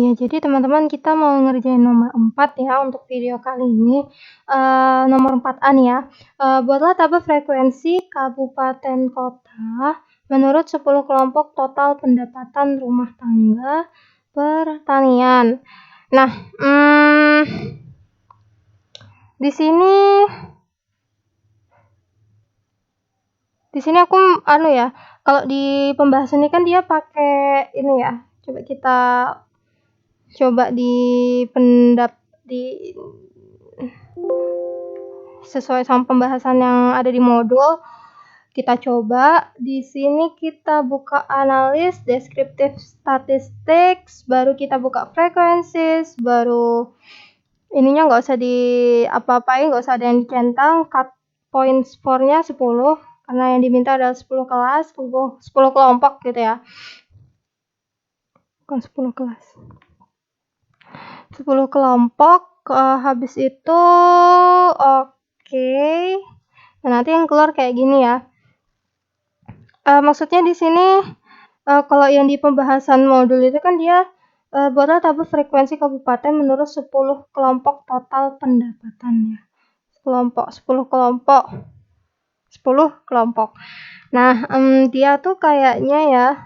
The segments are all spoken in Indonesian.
Ya, jadi teman-teman kita mau ngerjain nomor 4 ya untuk video kali ini. Nomor 4A nih ya. Buatlah tabel frekuensi kabupaten kota menurut 10 kelompok total pendapatan rumah tangga pertanian. Nah, di sini aku kalau di pembahasan ini kan dia pakai ini ya. Coba sesuai sama pembahasan yang ada di modul. Kita coba di sini, kita buka analis, deskriptif statistik, baru kita buka frekuensi, baru ininya nggak usah di apa-apain, nggak usah ada yang dicentang. Cut point score-nya 10 karena yang diminta adalah 10 kelas, 10 kelompok gitu ya. Bukan 10 kelas. 10 kelompok, habis itu oke. Nah, nanti yang keluar kayak gini ya. Maksudnya di sini kalau yang di pembahasan modul itu kan dia buatlah tabel frekuensi kabupaten menurut 10 kelompok total pendapatannya. 10 kelompok. Nah, dia tuh kayaknya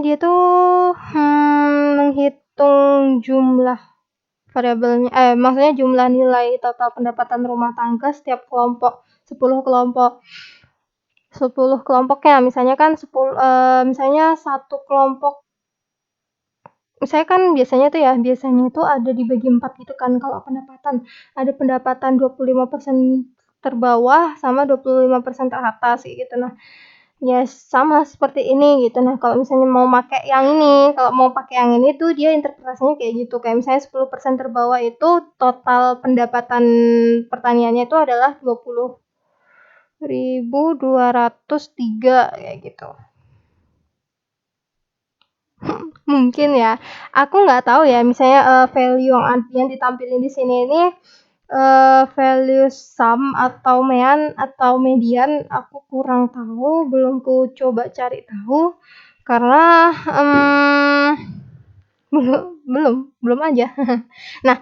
dia tuh menghitung jumlah variabelnya, maksudnya jumlah nilai total pendapatan rumah tangga setiap kelompok, 10 kelompoknya. Misalnya kan misalnya satu kelompok, misalnya kan biasanya itu ada dibagi 4 gitu kan kalau pendapatan. Ada pendapatan 25% terbawah sama 25% teratas gitu. Nah, ya sama seperti ini gitu. Nah, kalau misalnya mau pakai yang ini tuh dia interpretasinya kayak gitu. Kayak misalnya 10% terbawah itu total pendapatan pertaniannya itu adalah 20.203 kayak gitu. Mungkin ya. Aku nggak tahu ya, misalnya value yang ditampilin di sini ini value sum atau mean atau median, aku kurang tahu, belum ku coba cari tahu karena belum aja. Nah,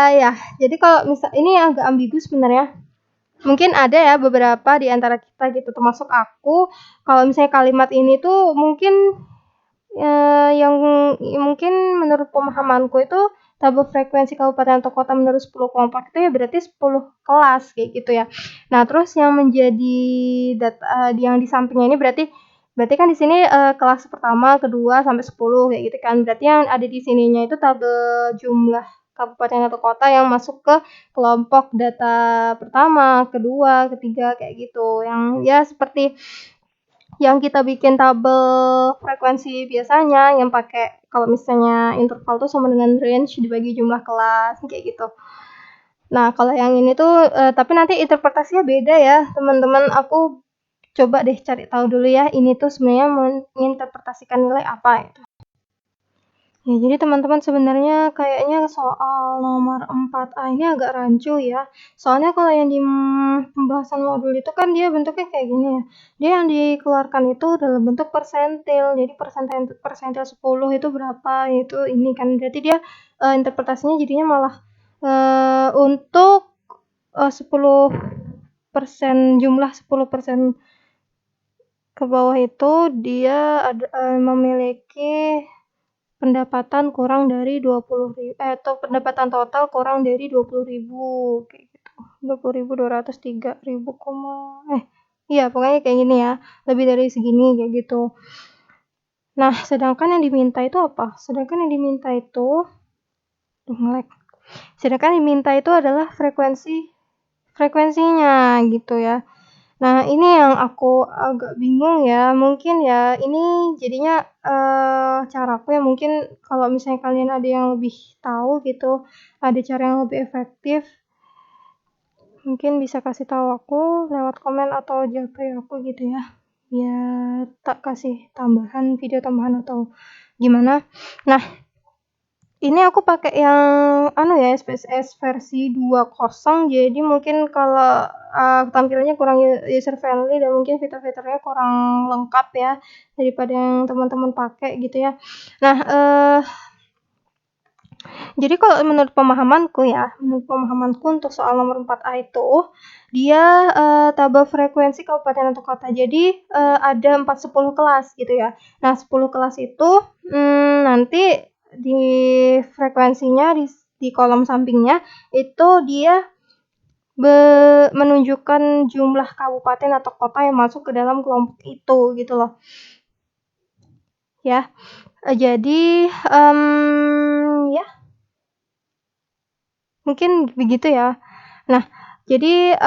ya, jadi kalau ini agak ambigu sebenarnya. Mungkin ada ya beberapa di antara kita gitu, termasuk aku, kalau misalnya kalimat ini tuh mungkin yang mungkin menurut pemahamanku itu tabel frekuensi kabupaten atau kota menurut 10 kelompok itu ya berarti 10 kelas kayak gitu ya. Nah, terus yang menjadi data yang di sampingnya ini berarti kan di sini kelas pertama, kedua sampai 10 kayak gitu kan. Berarti yang ada di sininya itu tabel jumlah kabupaten atau kota yang masuk ke kelompok data pertama, kedua, ketiga kayak gitu. Yang ya seperti yang kita bikin tabel frekuensi biasanya yang pakai kalau misalnya interval tuh sama dengan range dibagi jumlah kelas kayak gitu. Nah, kalau yang ini tuh tapi nanti interpretasinya beda ya, teman-teman. Aku coba deh cari tahu dulu ya, ini tuh sebenarnya menginterpretasikan nilai apa gitu. Ya, jadi teman-teman sebenarnya kayaknya soal nomor 4A ini agak rancu ya. Soalnya kalau yang di pembahasan modul itu kan dia bentuknya kayak gini ya. Dia yang dikeluarkan itu dalam bentuk persentil. Jadi persentil 10 itu berapa, itu ini kan. Berarti dia interpretasinya jadinya malah untuk 10%, jumlah 10% ke bawah itu dia memiliki pendapatan kurang dari 20.000 atau pendapatan total kurang dari 20.000 kayak gitu. 20.203 iya pokoknya kayak gini ya, lebih dari segini kayak gitu. Nah, sedangkan yang diminta itu apa? Sedangkan yang diminta itu adalah frekuensinya gitu ya. Nah, ini yang aku agak bingung ya. Mungkin ya ini jadinya caraku ya, mungkin kalau misalnya kalian ada yang lebih tahu gitu, ada cara yang lebih efektif, mungkin bisa kasih tahu aku lewat komen atau japri aku gitu ya. Biar tak kasih video tambahan atau gimana. Nah, Ini aku pakai yang SPSS versi 2.0, jadi mungkin kalau tampilannya kurang user friendly dan mungkin fitur-fiturnya kurang lengkap ya daripada yang teman-teman pakai gitu ya. Nah, jadi kalau menurut pemahamanku untuk soal nomor 4A itu, dia tabel frekuensi kabupaten atau kota. Jadi ada 10 kelas gitu ya. Nah, 10 kelas itu nanti di frekuensinya di kolom sampingnya itu dia menunjukkan jumlah kabupaten atau kota yang masuk ke dalam kelompok itu gitu loh. Ya. Jadi ya mungkin begitu ya. Nah, jadi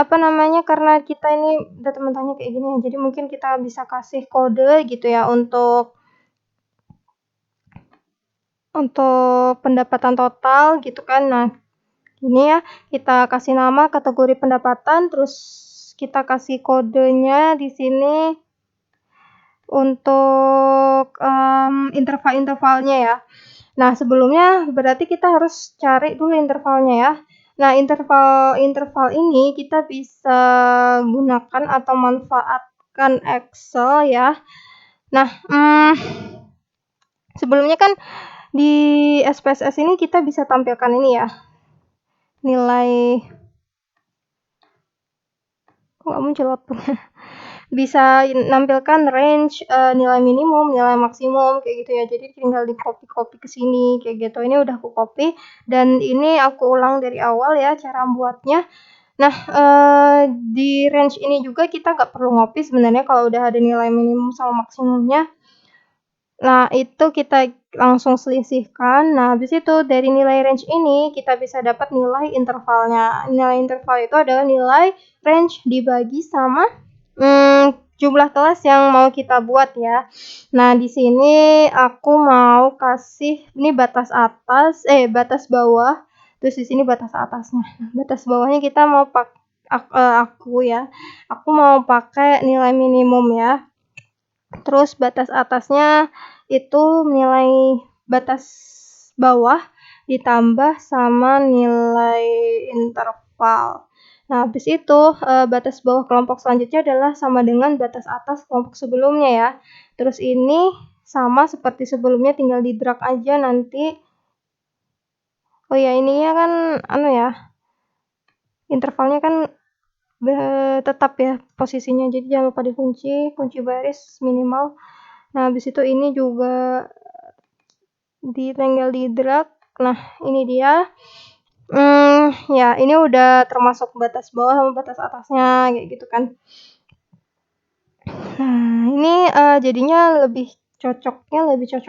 karena kita ini udah teman tanya kayak gini ya, jadi mungkin kita bisa kasih kode gitu ya untuk pendapatan total gitu kan. Nah, ini ya kita kasih nama kategori pendapatan, terus kita kasih kodenya di sini untuk interval-intervalnya ya. Nah, sebelumnya berarti kita harus cari dulu intervalnya ya. Nah, interval ini kita bisa gunakan atau manfaatkan Excel ya. Nah, sebelumnya kan di SPSS ini kita bisa tampilkan ini ya. Nilai kok nggak muncul waktunya. Bisa nampilkan range nilai minimum, nilai maksimum kayak gitu ya. Jadi tinggal di copy ke sini kayak gitu. Ini udah aku copy dan ini aku ulang dari awal ya cara buatnya. Nah, di range ini juga kita nggak perlu ngopi sebenarnya kalau udah ada nilai minimum sama maksimumnya. Nah, itu kita langsung selisihkan. Nah, habis itu dari nilai range ini kita bisa dapat nilai intervalnya. Nilai interval itu adalah nilai range dibagi sama jumlah kelas yang mau kita buat ya. Nah, di sini aku mau kasih ini batas batas bawah, terus di sini batas atasnya. Nah, batas bawahnya kita mau aku mau pakai nilai minimum ya. Terus batas atasnya itu nilai batas bawah ditambah sama nilai interval. Nah, habis itu batas bawah kelompok selanjutnya adalah sama dengan batas atas kelompok sebelumnya ya. Terus ini sama seperti sebelumnya, tinggal di drag aja nanti. Oh ya, ininya kan intervalnya kan tetap ya posisinya, jadi jangan lupa kunci baris minimal. Nah, habis itu ini juga tinggal di drag. Nah, ini dia. Ya, ini udah termasuk batas bawah sama batas atasnya kayak gitu kan. Nah, ini jadinya lebih cocok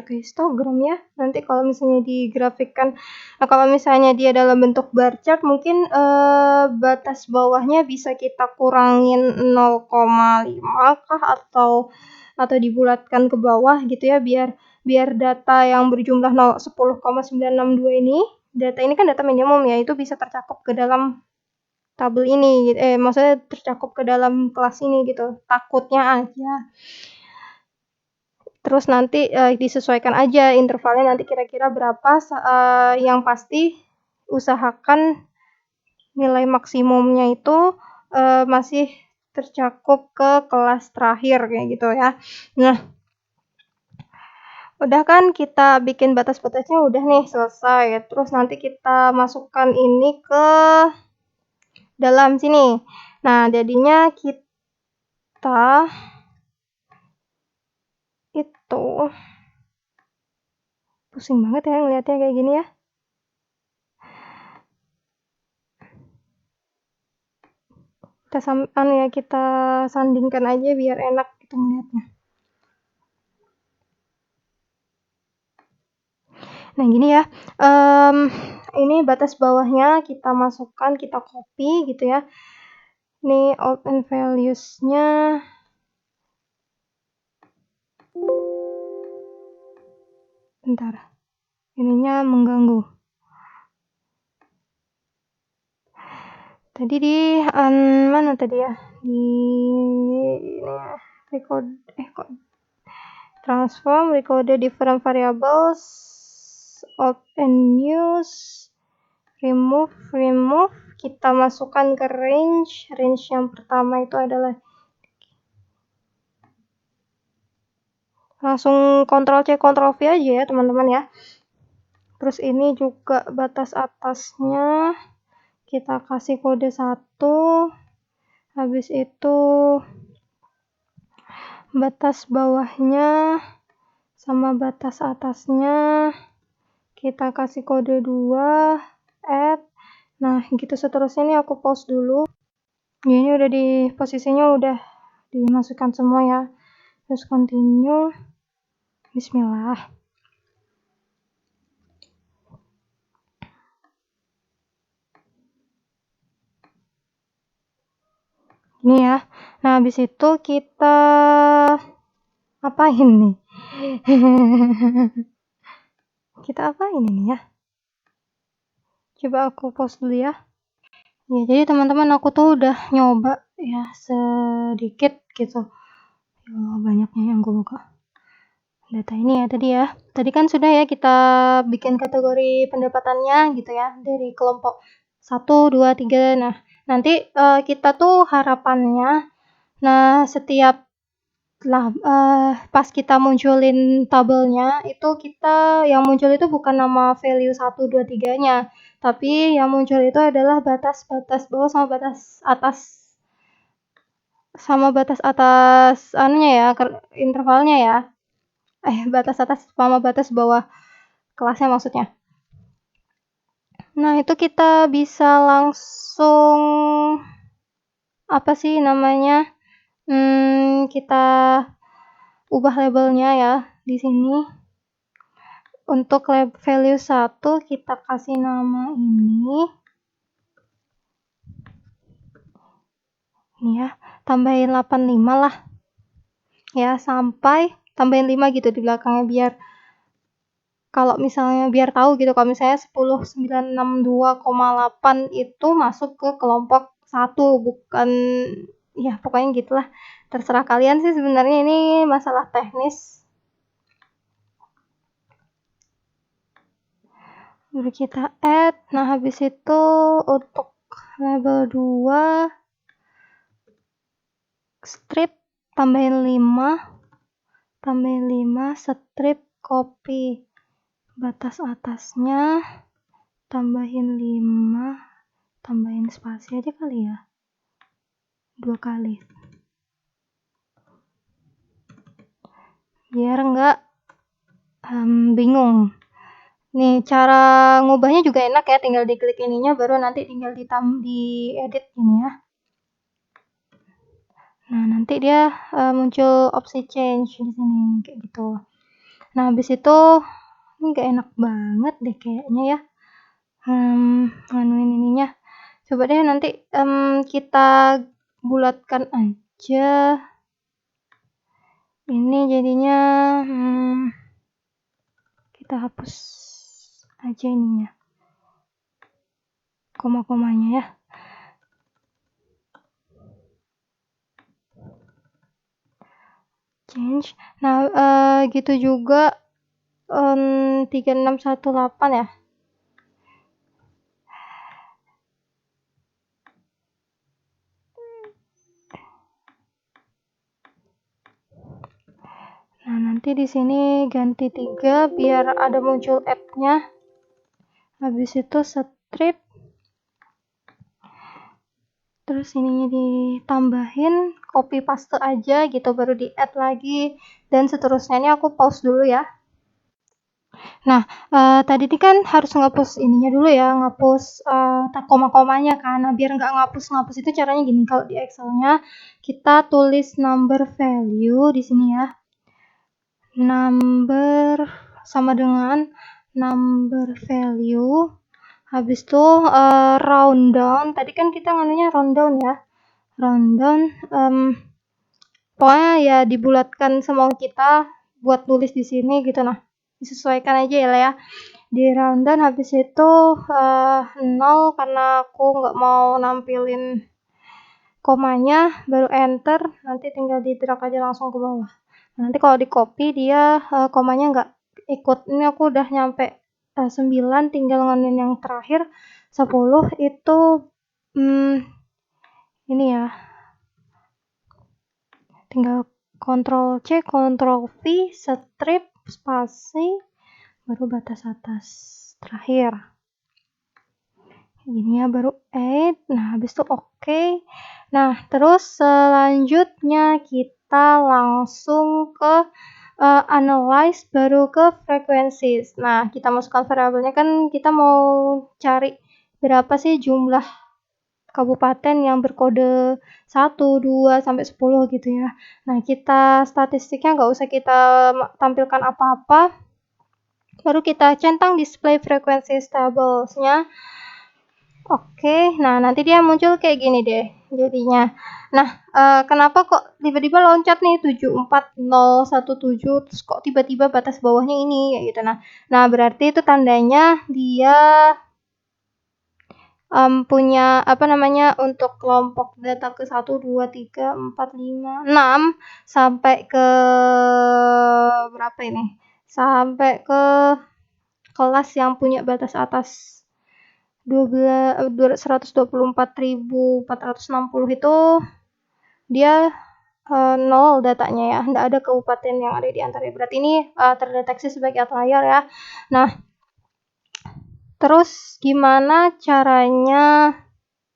ke histogram ya. Nanti kalau misalnya digrafikkan, kalau misalnya dia dalam bentuk bar chart, mungkin batas bawahnya bisa kita kurangin 0,5 kah atau dibulatkan ke bawah gitu ya, biar data yang berjumlah 10,962 ini, data ini kan data minimum ya, itu bisa tercakup ke dalam tabel ini, maksudnya tercakup ke dalam kelas ini gitu, takutnya aja. Terus nanti disesuaikan aja intervalnya nanti kira-kira berapa, yang pasti usahakan nilai maksimumnya itu masih tercakup ke kelas terakhir kayak gitu ya. Nah, udah kan kita bikin batas-batasnya udah nih selesai. Terus nanti kita masukkan ini ke dalam sini. Nah, jadinya kita itu pusing banget ya ngeliatnya kayak gini ya. Kita sandingkan aja biar enak gitu ngeliatnya. Nah, gini ya. Ini batas bawahnya kita masukkan, kita copy gitu ya. Ini old and values-nya. Bentar. Ininya mengganggu. Tadi di mana tadi ya? Di ini ya. Transform, record different variables. open news, remove, kita masukkan ke range yang pertama itu adalah langsung Ctrl C Ctrl V aja ya teman-teman ya. Terus ini juga batas atasnya kita kasih kode 1, habis itu batas bawahnya sama batas atasnya kita kasih kode 2, add. Nah gitu seterusnya. Ini aku pause dulu ya, ini udah di posisinya udah dimasukkan semua ya. Terus continue, bismillah. Ini ya. Nah habis itu kita apain nih? Kita apain ini ya? Coba aku pause dulu ya. Ya jadi teman-teman aku tuh udah nyoba ya sedikit gitu. Ya banyaknya yang gue buka data ini ya tadi ya. Tadi kan sudah ya kita bikin kategori pendapatannya gitu ya dari kelompok 1, 2, 3. Nah nanti kita tuh harapannya, nah setiap pas kita munculin tabelnya itu kita yang muncul itu bukan nama value 1, 2, 3-nya, tapi yang muncul itu adalah batas-batas bawah sama batas atas anunya ya, intervalnya ya. Batas atas sama batas bawah kelasnya maksudnya. Nah itu kita bisa langsung apa sih namanya, kita ubah labelnya ya di sini. Untuk value 1 kita kasih nama ini ya, tambahin 85 lah ya, sampai tambahin 5 gitu di belakangnya, biar kalau misalnya biar tahu gitu kalau misalnya 10.962,8 itu masuk ke kelompok 1, bukan ya pokoknya gitulah, terserah kalian sih sebenarnya, ini masalah teknis. Baru kita add. Nah habis itu untuk label 2 strip tambahin 5 strip copy, batas atasnya tambahin 5, tambahin spasi aja kali ya 2 kali biar enggak bingung. Nih cara ngubahnya juga enak ya, tinggal diklik ininya baru nanti tinggal di edit ini ya. Nah nanti dia muncul opsi change di sini kayak gitu. Nah habis itu ini gak enak banget deh kayaknya ya, nganuin ininya. Coba deh nanti kita bulatkan aja ini jadinya, kita hapus aja ininya, koma-komanya ya. Change. Nah gitu juga 3618 ya. Nah nanti di sini ganti 3 biar ada muncul app-nya. Habis itu strip, terus ininya ditambahin, copy paste aja gitu, baru di add lagi dan seterusnya. Ini aku pause dulu ya. Nah tadi ini kan harus ngapus ininya dulu ya, ngapus koma-komanya kan. Nah biar nggak ngapus itu caranya gini, kalau di Excelnya kita tulis number value di sini ya, number sama dengan number value, habis itu round down. Tadi kan kita nganunya round down ya, round down, pokoknya ya dibulatkan semau kita buat tulis di sini gitu. Nah disesuaikan aja ya di round down. Habis itu 0 karena aku nggak mau nampilin komanya, baru enter, nanti tinggal di drag aja langsung ke bawah. Nanti kalau di copy dia komanya nggak ikut. Ini aku udah nyampe 9, tinggal ngonin yang terakhir 10 itu ini ya, tinggal Ctrl C, Ctrl V, strip, spasi, baru batas atas terakhir. Gini ya, baru 8. Nah, habis itu oke. Nah, terus selanjutnya kita langsung ke analyze, baru ke frequencies. Nah, kita masukkan variabelnya, kan kita mau cari berapa sih jumlah kabupaten yang berkode 1, 2, sampai 10 gitu ya. Nah, kita statistiknya nggak usah kita tampilkan apa-apa. Baru kita centang display frequency tables-nya. Oke, nah nanti dia muncul kayak gini deh jadinya. Nah, kenapa kok tiba-tiba loncat nih 74017, terus kok tiba-tiba batas bawahnya ini ya gitu. Nah berarti itu tandanya dia punya apa namanya, untuk kelompok data ke 1, 2, 3, 4, 5, 6 sampai ke berapa ini? Sampai ke kelas yang punya batas atas 124.460 itu dia 0 datanya ya, nggak ada kabupaten yang ada di antaranya. Berarti ini terdeteksi sebagai outlier ya. Nah, terus gimana caranya?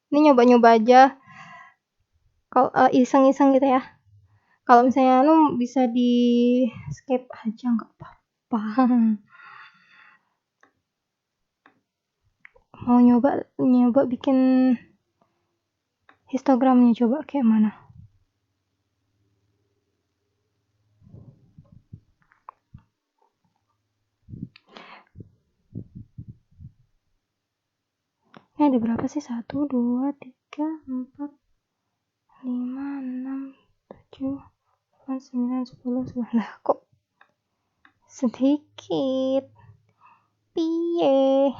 Ini nyoba-nyoba aja, kalau iseng-iseng gitu ya. Kalau misalnya bisa di skip aja nggak apa-apa. Mau nyoba bikin histogramnya, coba kayak mana. Ini ada berapa sih? 1, 2, 3, 4, 5, 6, 7, 8, 9, 10, 11. Kok sedikit? Piye?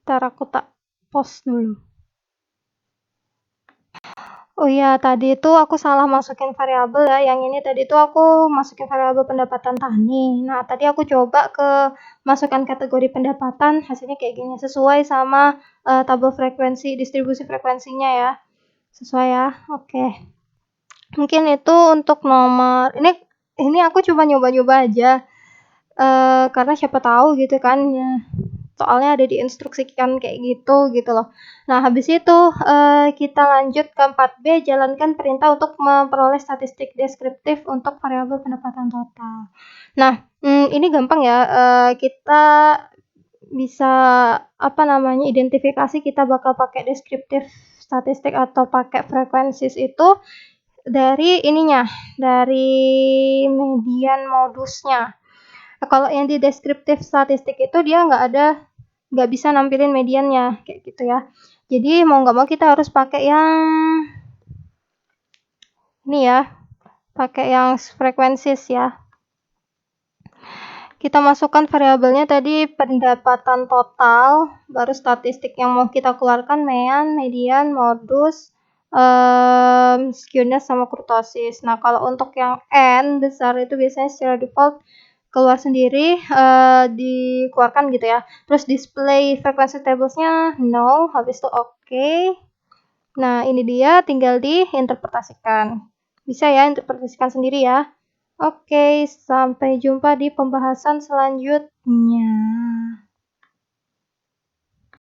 Ntar aku tak post dulu. Oh iya, tadi itu aku salah masukin variabel ya. Yang ini tadi itu aku masukin variabel pendapatan tani. Nah, tadi aku coba ke masukkan kategori pendapatan, hasilnya kayak gini. Sesuai sama tabel frekuensi, distribusi frekuensinya ya. Sesuai ya. Oke. Mungkin itu untuk nomor. Ini aku cuma nyoba-nyoba aja. Karena siapa tahu gitu kan ya. Soalnya ada diinstruksikan kayak gitu loh. Nah, habis itu kita lanjut ke 4B, jalankan perintah untuk memperoleh statistik deskriptif untuk variabel pendapatan total. Nah, ini gampang ya. Kita bisa identifikasi kita bakal pakai deskriptif statistik atau pakai frekuensis itu dari median modusnya. Kalau yang di deskriptif statistik itu dia nggak bisa nampilin mediannya kayak gitu ya. Jadi mau nggak mau kita harus pakai yang ini ya, pakai yang frekuensis ya. Kita masukkan variabelnya tadi pendapatan total, baru statistik yang mau kita keluarkan mean, median, modus, skewness sama kurtosis. Nah, kalau untuk yang n besar itu biasanya secara default keluar sendiri, dikeluarkan gitu ya. Terus display frequency tablesnya no, habis itu oke. Nah, ini dia, tinggal diinterpretasikan. Bisa ya, interpretasikan sendiri ya. Oke, sampai jumpa di pembahasan selanjutnya.